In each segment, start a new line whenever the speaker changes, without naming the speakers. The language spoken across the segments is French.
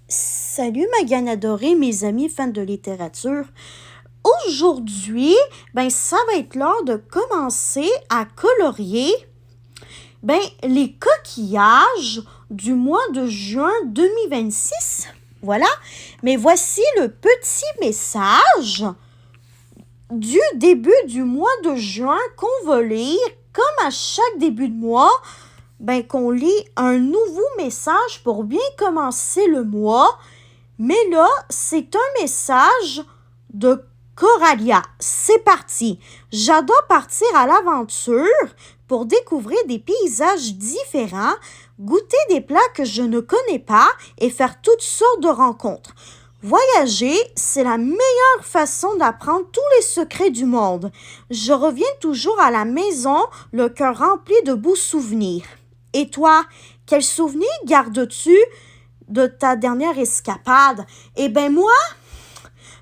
Salut Magane adorée, mes amis fans de littérature. Aujourd'hui, ça va être l'heure de commencer à colorier les coquillages du mois de juin 2026. Voilà, mais voici le petit message du début du mois de juin qu'on va lire comme à chaque début de mois. Qu'on lit un nouveau message pour bien commencer le mois. Mais là, c'est un message de Coralia. C'est parti. J'adore partir à l'aventure pour découvrir des paysages différents, goûter des plats que je ne connais pas et faire toutes sortes de rencontres. Voyager, c'est la meilleure façon d'apprendre tous les secrets du monde. Je reviens toujours à la maison, le cœur rempli de beaux souvenirs. Et toi, quels souvenirs gardes-tu de ta dernière escapade? Moi,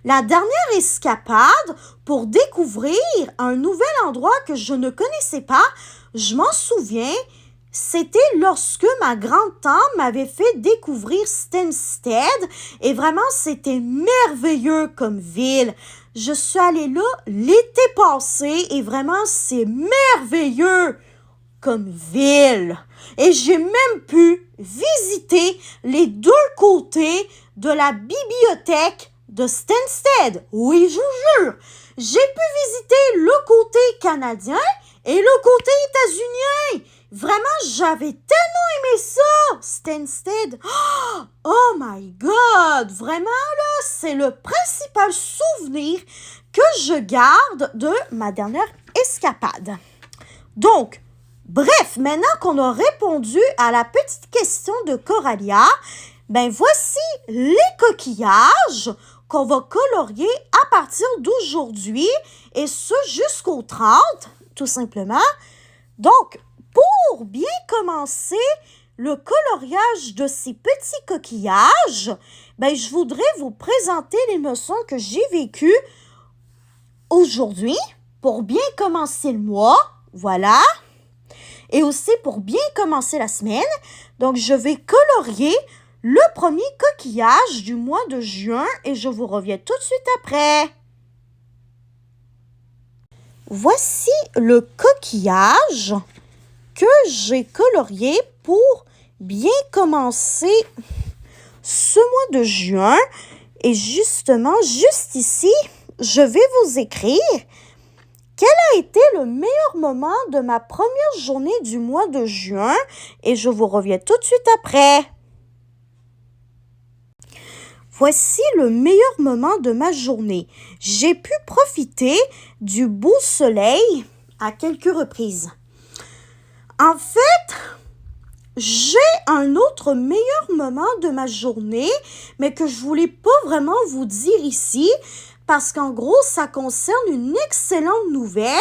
la dernière escapade pour découvrir un nouvel endroit que je ne connaissais pas, je m'en souviens, c'était lorsque ma grande-tante m'avait fait découvrir Stansted et vraiment, c'était merveilleux comme ville. Je suis allée là l'été passé et vraiment, c'est merveilleux comme ville. Et j'ai même pu visiter les deux côtés de la bibliothèque de Stansted. Oui, je vous jure. J'ai pu visiter le côté canadien et le côté états-unien. Vraiment, j'avais tellement aimé ça, Stansted. Oh my God! Vraiment, là, c'est le principal souvenir que je garde de ma dernière escapade. Donc, bref, maintenant qu'on a répondu à la petite question de Coralia, voici les coquillages qu'on va colorier à partir d'aujourd'hui et ce jusqu'au 30, tout simplement. Donc, pour bien commencer le coloriage de ces petits coquillages, je voudrais vous présenter l'émotion que j'ai vécue aujourd'hui pour bien commencer le mois. Voilà. Et aussi pour bien commencer la semaine, donc je vais colorier le premier coquillage du mois de juin et je vous reviens tout de suite après. Voici le coquillage que j'ai colorié pour bien commencer ce mois de juin. Et justement, juste ici, je vais vous écrire quel a été le meilleur moment de ma première journée du mois de juin et je vous reviens tout de suite après. Voici le meilleur moment de ma journée. J'ai pu profiter du beau soleil à quelques reprises. En fait, j'ai un autre meilleur moment de ma journée, mais que je voulais pas vraiment vous dire ici, parce qu'en gros, ça concerne une excellente nouvelle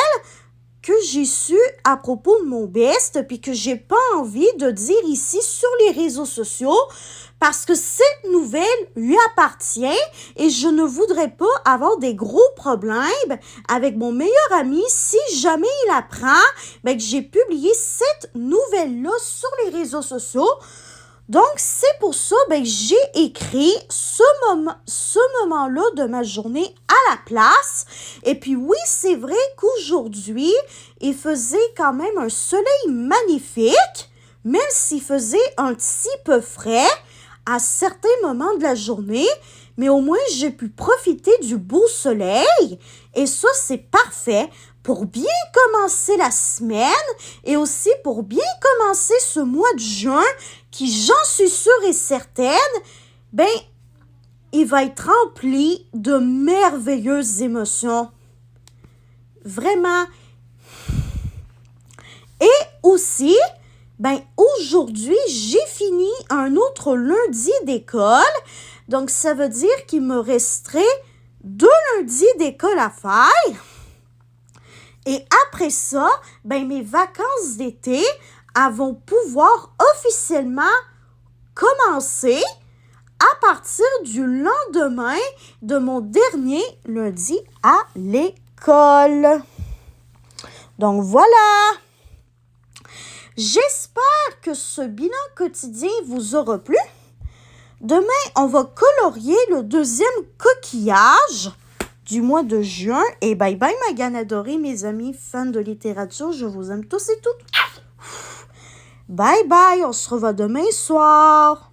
que j'ai su à propos de mon best, puis que j'ai pas envie de dire ici sur les réseaux sociaux, parce que cette nouvelle lui appartient et je ne voudrais pas avoir des gros problèmes avec mon meilleur ami si jamais il apprend que j'ai publié cette nouvelle-là sur les réseaux sociaux. Donc, c'est pour ça que j'ai écrit ce moment-là de ma journée à la place. Et puis oui, c'est vrai qu'aujourd'hui, il faisait quand même un soleil magnifique, même s'il faisait un petit peu frais à certains moments de la journée. Mais au moins, j'ai pu profiter du beau soleil. Et ça, c'est parfait pour bien commencer la semaine et aussi pour bien commencer ce mois de juin qui, j'en suis sûre et certaine, il va être rempli de merveilleuses émotions. Vraiment. Et aussi, aujourd'hui, j'ai fini un autre lundi d'école. Donc, ça veut dire qu'il me resterait 2 lundis d'école à faire. Et après ça, mes vacances d'été vont pouvoir officiellement commencer à partir du lendemain de mon dernier lundi à l'école. Donc voilà. J'espère que ce bilan quotidien vous aura plu. Demain, on va colorier le deuxième coquillage du mois de juin. Et bye bye, ma gaine adorée, mes amis fans de littérature. Je vous aime tous et toutes. Bye bye, on se revoit demain soir.